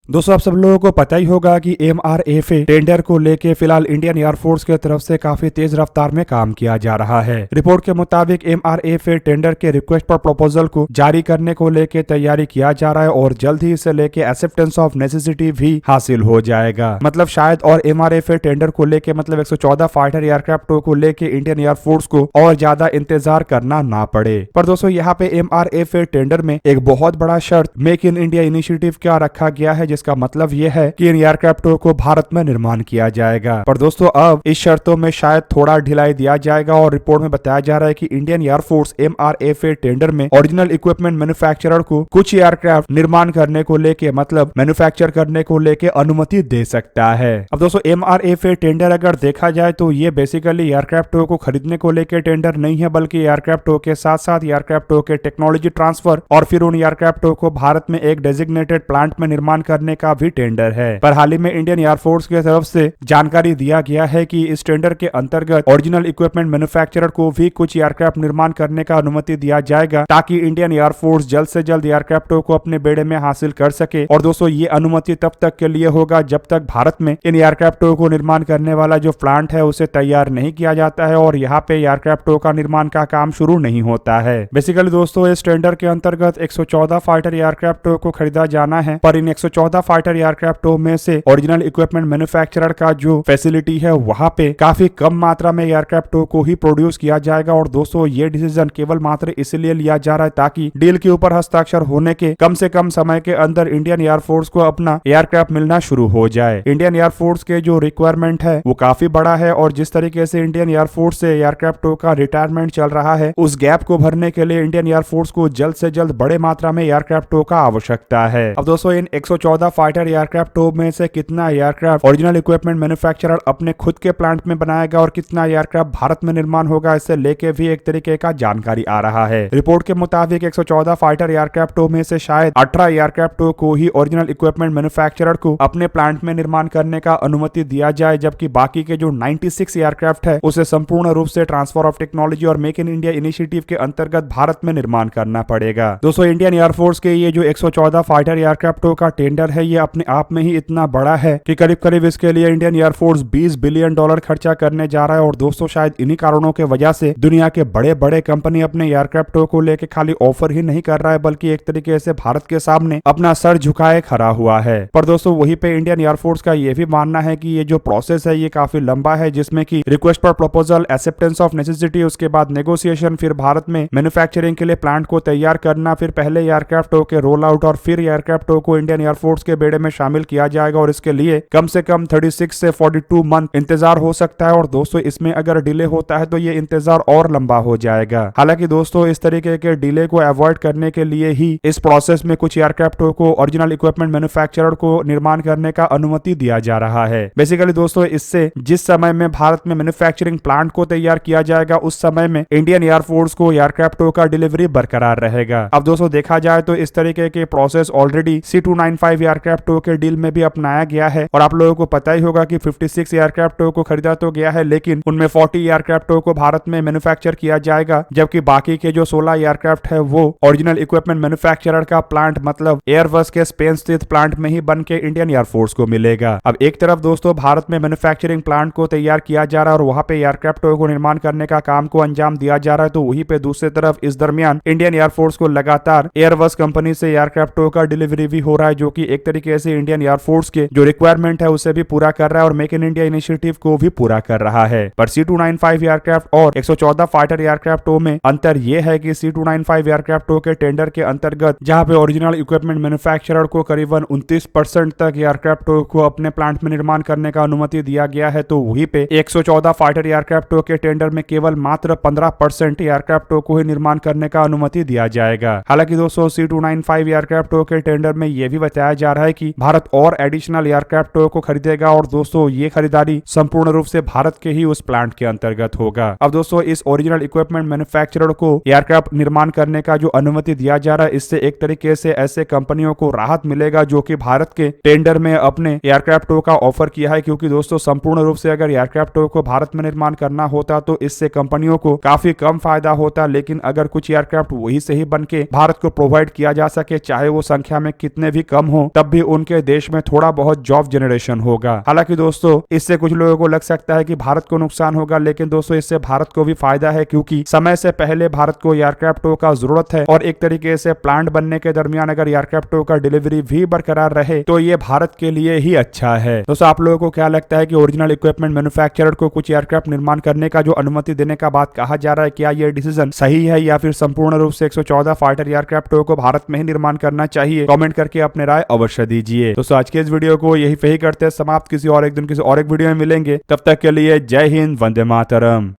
दोस्तों आप सब लोगों को पता ही होगा कि MRFA टेंडर को लेके फिलहाल इंडियन एयरफोर्स की तरफ से काफी तेज रफ्तार में काम किया जा रहा है। रिपोर्ट के मुताबिक MRFA टेंडर के रिक्वेस्ट पर प्रपोजल को जारी करने को लेके तैयारी किया जा रहा है और जल्द ही इसे लेके एक्सेप्टेंस ऑफ नेसेसिटी भी हासिल हो जाएगा। मतलब शायद और MRFA टेंडर को लेके मतलब 114 फाइटर एयरक्राफ्ट को लेके इंडियन एयरफोर्स को और ज्यादा इंतजार करना ना पड़े। पर दोस्तों यहाँ पे MRFA टेंडर में एक बहुत बड़ा शर्त मेक इन इंडिया इनिशिएटिव का रखा गया है, जिसका मतलब यह है कि इन एयरक्राफ्टों को भारत में निर्माण किया जाएगा। पर दोस्तों अब इस शर्तों में शायद थोड़ा ढिलाई दिया जाएगा और रिपोर्ट में बताया जा रहा है कि इंडियन एयरफोर्स MRFA टेंडर में ओरिजिनल इक्विपमेंट मैन्युफैक्चरर को कुछ एयरक्राफ्ट निर्माण करने को लेके मतलब मैन्युफैक्चर करने को लेके अनुमति दे सकता है। अब दोस्तों MRFA टेंडर अगर देखा जाए तो ये बेसिकली एयरक्राफ्टों को खरीदने को लेके टेंडर नहीं है, बल्कि एयरक्राफ्टों के साथ साथ एयरक्राफ्टों के टेक्नोलॉजी ट्रांसफर और फिर उन एयरक्राफ्टों को भारत में एक डेजिग्नेटेड प्लांट में निर्माण करने का भी टेंडर है। पर हाल ही में इंडियन एयरफोर्स की तरफ से जानकारी दिया गया है कि इस टेंडर के अंतर्गत ओरिजिनल इक्विपमेंट मैन्युफैक्चरर को भी कुछ एयरक्राफ्ट निर्माण करने का अनुमति दिया जाएगा, ताकि इंडियन एयरफोर्स जल्द से जल्द एयरक्राफ्टों को अपने बेड़े में हासिल कर सके। और दोस्तों ये अनुमति तब तक के लिए होगा जब तक भारत में इन एयरक्राफ्टों को निर्माण करने वाला जो प्लांट है उसे तैयार नहीं किया जाता है और यहाँ पे एयरक्राफ्टों का निर्माण का काम शुरू नहीं होता है। बेसिकली दोस्तों इस टेंडर के अंतर्गत 114 फाइटर एयरक्राफ्टों को खरीदा जाना है, पर इन 114 फाइटर एयरक्राफ्टों में से ओरिजिनल इक्विपमेंट मैन्युफैक्चरर का जो फैसिलिटी है वहां पे काफी कम मात्रा में एयरक्राफ्टों को ही प्रोड्यूस किया जाएगा। और दोस्तों ये डिसीजन केवल मात्र इसलिए लिया जा रहा है ताकि डील के ऊपर हस्ताक्षर होने के कम से कम समय के अंदर इंडियन एयरफोर्स को अपना एयरक्राफ्ट मिलना शुरू हो जाए। इंडियन एयरफोर्स के जो रिक्वायरमेंट है वो काफी बड़ा है और जिस तरीके से इंडियन एयरफोर्स से एयरक्राफ्टों का रिटायरमेंट चल रहा है उस गैप को भरने के लिए इंडियन एयरफोर्स को जल्द से जल्द बड़े मात्रा में एयरक्राफ्टों का आवश्यकता है। अब दोस्तों इन 114 फाइटर एयरक्राफ्टों में से कितना एयरक्राफ्ट ओरिजिनल इक्विपमेंट मैन्युफैक्चरर अपने खुद के प्लांट में बनाएगा और कितना एयरक्राफ्ट भारत में निर्माण होगा, इससे लेके भी एक तरीके का जानकारी आ रहा है। रिपोर्ट के मुताबिक 114 फाइटर एयरक्राफ्टों में से शायद 18 एयरक्राफ्टों को ही ओरिजिनल इक्विपमेंट मैन्युफैक्चरर को अपने प्लांट में निर्माण करने का अनुमति दिया जाए, जबकि बाकी के जो 96 एयरक्राफ्ट है उसे संपूर्ण रूप से ट्रांसफर ऑफ टेक्नोलॉजी और मेक इन इंडिया इनिशिएटिव के अंतर्गत भारत में निर्माण करना पड़ेगा। दोस्तों इंडियन एयरफोर्स के ये जो 114 फाइटर एयरक्राफ्टों का टेंडर है ये अपने आप में ही इतना बड़ा है कि करीब करीब इसके लिए इंडियन एयरफोर्स $20 बिलियन खर्चा करने जा रहा है। और दोस्तों शायद इन्हीं कारणों के वजह से दुनिया के बड़े बड़े कंपनी अपने एयरक्राफ्टों को लेके खाली ऑफर ही नहीं कर रहा है, बल्कि एक तरीके से भारत के सामने अपना सर झुकाए खड़ा हुआ है। पर दोस्तों वहीं पे इंडियन एयरफोर्स का ये भी मानना है कि ये जो प्रोसेस है ये काफी लंबा है, जिसमें कि रिक्वेस्ट पर प्रपोजल, एक्सेप्टेंस ऑफ नेसेसिटी, उसके बाद नेगोशिएशन, फिर भारत में मैन्युफैक्चरिंग के लिए प्लांट को तैयार करना, फिर पहले एयरक्राफ्टों के रोल आउट और फिर एयरक्राफ्टों को इंडियन एयरफोर्स के बेड़े में शामिल किया जाएगा। और इसके लिए कम से कम 36 से 42 मंथ इंतजार हो सकता है। और दोस्तों इसमें अगर डिले होता है तो ये इंतजार और लंबा हो जाएगा। हालांकि दोस्तों इस तरीके के डिले को अवॉइड करने के लिए ही इस प्रोसेस में कुछ एयरक्राफ्टों को ओरिजिनल इक्विपमेंट मैन्युफैक्चरर को निर्माण करने का अनुमति दिया जा रहा है। बेसिकली दोस्तों इससे जिस समय में भारत में मैन्युफैक्चरिंग प्लांट को तैयार किया जाएगा उस समय में इंडियन एयरफोर्स को एयरक्राफ्टों का डिलीवरी बरकरार रहेगा। अब दोस्तों देखा जाए तो इस तरीके के प्रोसेस ऑलरेडी C295 एयरक्राफ्टों के डील में भी अपनाया गया है। और आप लोगों को पता ही होगा कि 56 एयरक्राफ्टों को खरीदा तो गया है, लेकिन उनमें 40 एयरक्राफ्टों को भारत में मैन्युफैक्चर किया जाएगा, जबकि बाकी के जो 16 एयरक्राफ्ट है वो ओरिजिनल इक्विपमेंट मैन्युफैक्चरर का प्लांट मतलब एयरबस के स्पेन स्थित प्लांट में ही बन के इंडियन एयरफोर्स को मिलेगा। अब एक तरफ दोस्तों भारत में मैन्युफैक्चरिंग प्लांट को तैयार किया जा रहा है और वहां पे एयरक्राफ्टों को निर्माण करने का काम को अंजाम दिया जा रहा है, तो वहीं पे दूसरी तरफ इस दरमियान इंडियन एयरफोर्स को लगातार एयरबस कंपनी से एयरक्राफ्टों का डिलीवरी भी हो रहा है, जो कि एक तरीके से इंडियन एयरफोर्स के जो रिक्वायरमेंट है उसे भी पूरा कर रहा है और मेक इन इंडिया इनिशिएटिव को भी पूरा कर रहा है। पर C295 एयरक्राफ्ट और 114 फाइटर एयरक्राफ्टों में अंतर यह है कि C295 एयरक्राफ्टों के टेंडर के अंतर्गत जहां पे ओरिजिनल इक्विपमेंट मैन्युफैक्चरर को करीबन 29% तक एयरक्राफ्टों को अपने प्लांट में निर्माण करने का अनुमति दिया गया है, तो वहीं पे 114 फाइटर एयरक्राफ्टों के टेंडर में केवल मात्र 15% एयरक्राफ्टों को ही निर्माण करने का अनुमति दिया जाएगा। हालांकि दोस्तों C295 एयरक्राफ्टों के टेंडर में यह भी बताया जा रहा है कि भारत और एडिशनल एयरक्राफ्टों को खरीदेगा और दोस्तों ये खरीदारी संपूर्ण रूप से भारत के ही उस प्लांट के अंतर्गत होगा। अब दोस्तों इस ओरिजिनल इक्विपमेंट मैन्युफैक्चरर को एयरक्राफ्ट निर्माण करने का जो अनुमति दिया जा रहा है इससे एक तरीके से ऐसे कंपनियों को राहत मिलेगा जो कि भारत के टेंडर में अपने एयरक्राफ्टों का ऑफर किया है, क्योंकि दोस्तों संपूर्ण रूप से अगर एयरक्राफ्टों को भारत में निर्माण करना होता तो इससे कंपनियों को काफी कम फायदा होता, लेकिन अगर कुछ एयरक्राफ्ट वही से ही बन के भारत को प्रोवाइड किया जा सके, चाहे वो संख्या में कितने भी कम हो, तब भी उनके देश में थोड़ा बहुत जॉब जनरेशन होगा। हालांकि दोस्तों इससे कुछ लोगों को लग सकता है कि भारत को नुकसान होगा, लेकिन दोस्तों इससे भारत को भी फायदा है, क्योंकि समय से पहले भारत को एयरक्राफ्टों का जरूरत है और एक तरीके से प्लांट बनने के दरमियान अगर एयरक्राफ्टों का डिलीवरी भी बरकरार रहे तो ये भारत के लिए ही अच्छा है। दोस्तों आप लोगों को क्या लगता है कि ओरिजिनल इक्विपमेंट मैन्युफैक्चरर को कुछ एयरक्राफ्ट निर्माण करने का जो अनुमति देने का बात कहा जा रहा है, क्या ये डिसीजन सही है या फिर संपूर्ण रूप से 114 फाइटर एयरक्राफ्टों को भारत में ही निर्माण करना चाहिए? कमेंट करके अपने राय अवश्य दीजिए। दोस्तों आज के इस वीडियो को यही पे ही करते हैं समाप्त। किसी और एक दिन किसी और एक वीडियो में मिलेंगे, तब तक के लिए जय हिंद, वंदे मातरम।